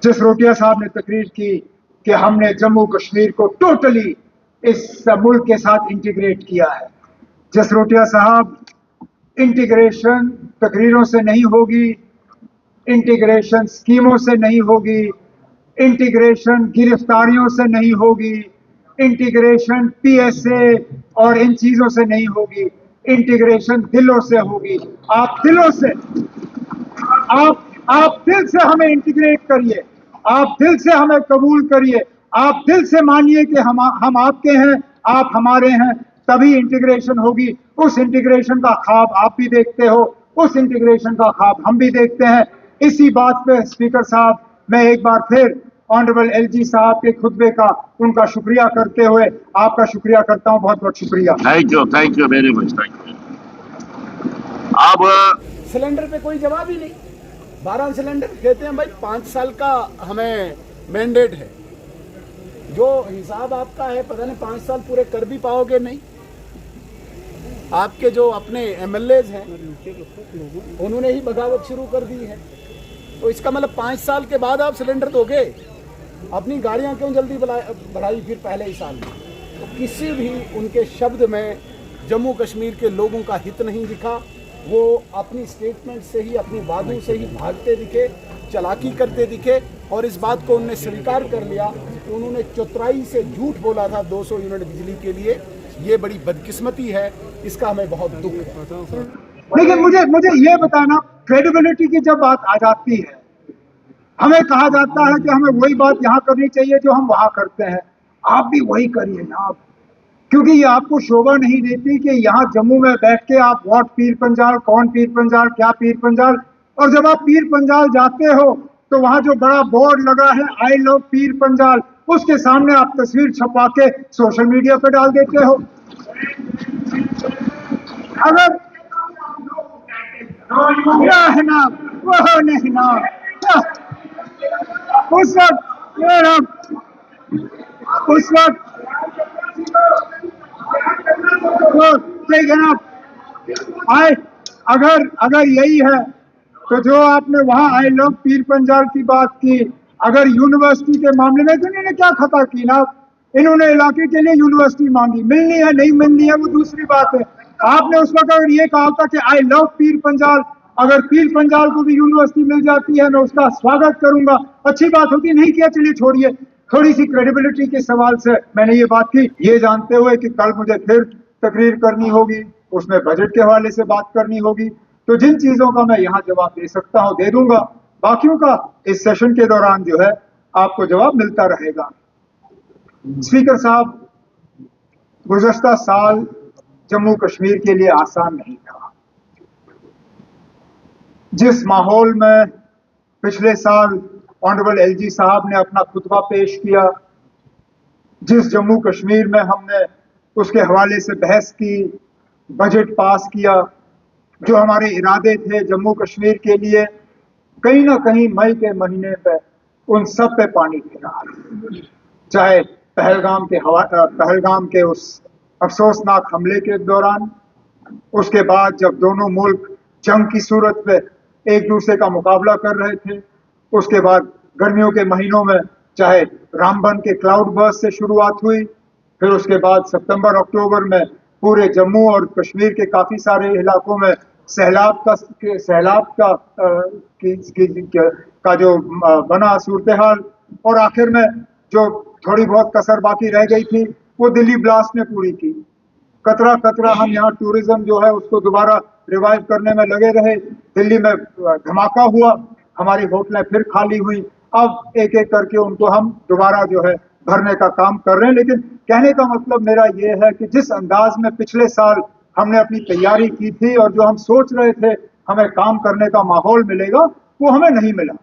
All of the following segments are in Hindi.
जसरोटिया साहब ने तकरीर की कि हमने जम्मू कश्मीर को टोटली इस मुल्क के साथ इंटीग्रेट किया है। जसरोटिया साहब, इंटीग्रेशन तकरीरों से नहीं होगी, इंटीग्रेशन स्कीमों से नहीं होगी, इंटीग्रेशन गिरफ्तारियों से नहीं होगी, इंटीग्रेशन पीएसए और इन चीजों से नहीं होगी, इंटीग्रेशन दिलों से होगी। आप दिलों से, आप दिल से हमें इंटीग्रेट करिए, आप दिल से हमें कबूल करिए, आप दिल से मानिए कि हम आपके हैं, आप हमारे हैं, तभी इंटीग्रेशन होगी। उस इंटीग्रेशन का ख्वाब आप भी देखते हो, उस इंटीग्रेशन का ख्वाब हम भी देखते हैं। इसी बात पे स्पीकर साहब, मैं एक बार फिर ऑनरेबल एलजी साहब के खुतबे का उनका शुक्रिया करते हुए आपका शुक्रिया करता हूं। बहुत बहुत शुक्रिया। Thank you very much, thank you. अब सिलेंडर पे कोई जवाब ही नहीं। 12 सिलेंडर कहते हैं भाई 5 साल का हमें मैंडेट है। जो हिसाब आपका है पता नहीं 5 साल पूरे कर भी पाओगे नहीं। आपके जो अपने एमएलएज हैं उन्होंने ही बगावत शुरू कर दी है, तो इसका मतलब 5 साल के बाद आप सिलेंडर दोगे। अपनी गाड़ियां क्यों जल्दी बढ़ाई फिर पहले ही साल में? तो किसी भी उनके शब्द में जम्मू कश्मीर के लोगों का हित नहीं दिखा। वो अपनी स्टेटमेंट से ही, अपनी वादों से ही भागते दिखे, चालाकी करते दिखे, और इस बात को उन्होंने स्वीकार कर लिया कि उन्होंने चतुराई से झूठ बोला था 200 यूनिट बिजली के लिए। ये बड़ी बदकिस्मती है, इसका हमें बहुत दुख है। लेकिन मुझे ये बताना, क्रेडिबिलिटी की जब बात आ जाती है, हमें कहा जाता है कि हमें वही बात यहाँ करनी चाहिए जो हम वहां करते हैं। आप भी वही करिए ना आप, क्योंकि ये आपको शोभा नहीं देती कि यहाँ जम्मू में बैठ के आप व्हाट पीर पंजाल, कौन पीर पंजाल, क्या पीर पंजाल। और जब आप पीर पंजाल जाते हो तो वहां जो बड़ा बोर्ड लगा है आई लव पीर पंजाल, उसके सामने आप तस्वीर छपवा के सोशल मीडिया पे डाल देते हो। अगर ना वो नहीं ना उस वक्त ठीक है ना। अगर यही है तो जो आपने वहां आई लव पीर पंजाल की बात की, अगर यूनिवर्सिटी के मामले में तो इन्होंने क्या खता की ना, इन्होंने इलाके के लिए यूनिवर्सिटी मांगी, मिलनी है नहीं मिलनी है वो दूसरी बात है। आपने उस वक्त अगर ये कहा था कि आई लव पीर पंजाल, अगर पीर पंजाल को भी यूनिवर्सिटी मिल जाती है मैं उसका स्वागत करूंगा, अच्छी बात होती। नहीं किया, चलिए छोड़िए। थोड़ी सी क्रेडिबिलिटी के सवाल से मैंने ये बात की, ये जानते हुए कि कल मुझे फिर तकरीर करनी होगी, उसमें बजट के हवाले से बात करनी होगी, तो जिन चीजों का मैं यहाँ जवाब दे सकता हूँ दे दूंगा, बाकियों का इस सेशन के दौरान जो है आपको जवाब मिलता रहेगा। स्पीकर साहब, गुज़श्ता साल जम्मू कश्मीर के लिए आसान नहीं था। जिस माहौल में पिछले साल ऑनरेबल एलजी साहब ने अपना खुतबा पेश किया, जिस जम्मू कश्मीर में हमने उसके हवाले से बहस की, बजट पास किया, जो हमारे इरादे थे जम्मू कश्मीर के लिए, कहीं ना कहीं मई के महीने पे उन सब पे पानी फिरा। चाहे पहलगाम के उस अफसोसनाक हमले के दौरान, उसके बाद जब दोनों मुल्क जंग की सूरत पे एक दूसरे का मुकाबला कर रहे थे, उसके बाद गर्मियों के महीनों में चाहे रामबन के क्लाउड बर्स्ट से शुरुआत हुई, फिर उसके बाद सितंबर अक्टूबर में पूरे जम्मू और कश्मीर के काफी सारे इलाकों में सैलाब का जो बना सूरत हाल, और आखिर में जो थोड़ी बहुत कसर बाकी रह गई थी वो दिल्ली ब्लास्ट ने पूरी की। कतरा कतरा हम यहाँ टूरिज्म जो है उसको दोबारा रिवाइव करने में लगे रहे। दिल्ली में धमाका हुआ, हमारी होटलें फिर खाली हुई, अब एक एक करके उनको हम दोबारा जो है भरने का काम कर रहे हैं। लेकिन कहने का मतलब मेरा ये है कि जिस अंदाज में पिछले साल हमने अपनी तैयारी की थी और जो हम सोच रहे थे हमें काम करने का माहौल मिलेगा, वो हमें नहीं मिला।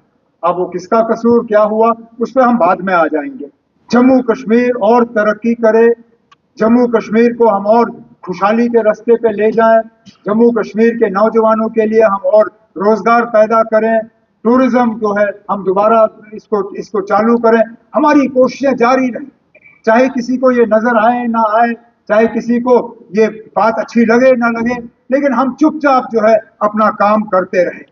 अब वो किसका कसूर, क्या हुआ, उस पर हम बाद में आ जाएंगे। जम्मू कश्मीर और तरक्की करे, जम्मू कश्मीर को हम और खुशहाली के रास्ते पे ले जाएं, जम्मू कश्मीर के नौजवानों के लिए हम और रोजगार पैदा करें, टूरिज्म जो है हम दोबारा इसको चालू करें। हमारी कोशिशें जारी रहें, चाहे किसी को ये नजर आए ना आए, चाहे किसी को ये बात अच्छी लगे ना लगे, लेकिन हम चुपचाप जो है अपना काम करते रहें।